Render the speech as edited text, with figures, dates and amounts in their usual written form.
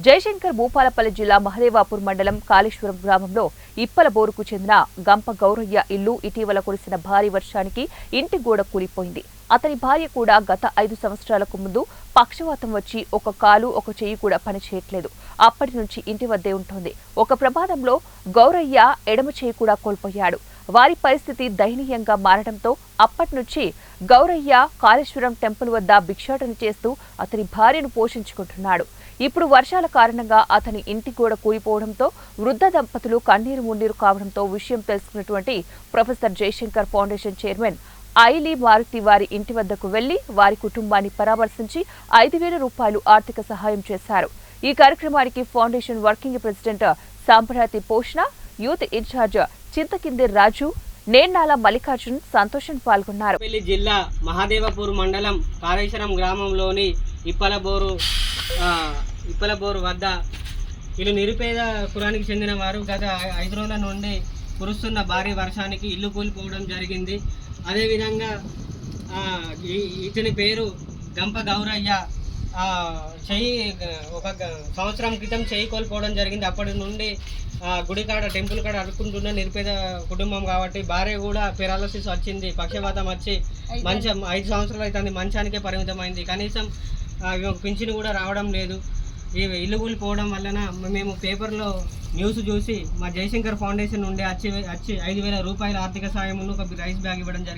జయశంకర్ భూపాలపల్లి జిల్లా మహదేవాపూర్ మండలం కాళేశ్వరం గ్రామంలో ఇప్పల బోరుకు చెందిన గంప గౌరయ్య ఇల్లు ఇటీవల కురిసిన భారీ వర్షానికి ఇంటి గోడ కూలిపోయింది. అతని భార్య కూడా గత 5 సంవత్సరాలకు ముందు పక్షవాతం వచ్చి ఒక కాలు ఒక చెయ్యి కూడా పనిచేయట్లేదు. అప్పటి నుంచి ఇంటి వద్దే ఉంటోంది. ఒక ప్రమాదంలో గౌరయ్య ఎడమ చెయ్యి కూడా కోల్పోయాడు. వారి పరిస్థితి దయనీయంగా మారడంతో అప్పటి నుంచి గౌరయ్య కాళేశ్వరం టెంపుల్ వద్ద భిక్షాటన చేస్తూ అతని భార్యను పోషించుకుంటున్నాడు. ఇప్పుడు వర్షాల కారణంగా అతని ఇంటి గోడ కూలిపోవడంతో వృద్ధ దంపతులు కన్నీరు మున్నీరు కావడంతో విషయం తెలుసుకున్నటువంటి professor Jayashankar foundation chairman ఐలీ Maruti వారి ఇంటి వద్దకు వెళ్లి వారి కుటుంబాన్ని పరామర్శించి 5,000 రూపాయలు ఆర్థిక సహాయం చేశారు. ఈ కార్యక్రమానికి ఫౌండేషన్ వర్కింగ్ ప్రెసిడెంట్ సాంబరాతి పోషణ, యూత్ ఇన్ఛార్జ్ చింతకింది రాజు, నేన్నాల మల్లికార్జున్, సంతోషం పాల్గొన్నారు. జిల్లా మహదేవపూర్ మండలం కాళేశ్వరం గ్రామంలోని ఇప్పలబోరు వద్ద ఇల్లు నిరుపేద కులానికి చెందిన వారు గత 5 రోజుల నుండి కురుస్తున్న భారీ వర్షానికి ఇల్లు కూలిపోవడం జరిగింది. అదేవిధంగా ఇతని పేరు గంప గౌరయ్య. ఒక సంవత్సరం క్రితం చెయ్యి కోల్పోవడం జరిగింది. అప్పటి నుండి గుడికాడ టెంపుల్ కాడ అడుక్కుంటున్న నిరుపేద కుటుంబం కాబట్టి భార్య కూడా పెరాలసిస్ వచ్చింది, పక్షవాతం వచ్చి 5 సంవత్సరాలు అవుతుంది మంచానికే పరిమితమైంది. కనీసం పింఛను కూడా రావడం లేదు. ఈ ఇల్లు కూలిపోవడం వలన మేము పేపర్లో న్యూస్ చూసి మా జయశంకర్ ఫౌండేషన్ నుండి వచ్చి 5,000 రూపాయల ఆర్థిక సాయమును ఒక రైస్ బ్యాగ్ ఇవ్వడం జరిగింది.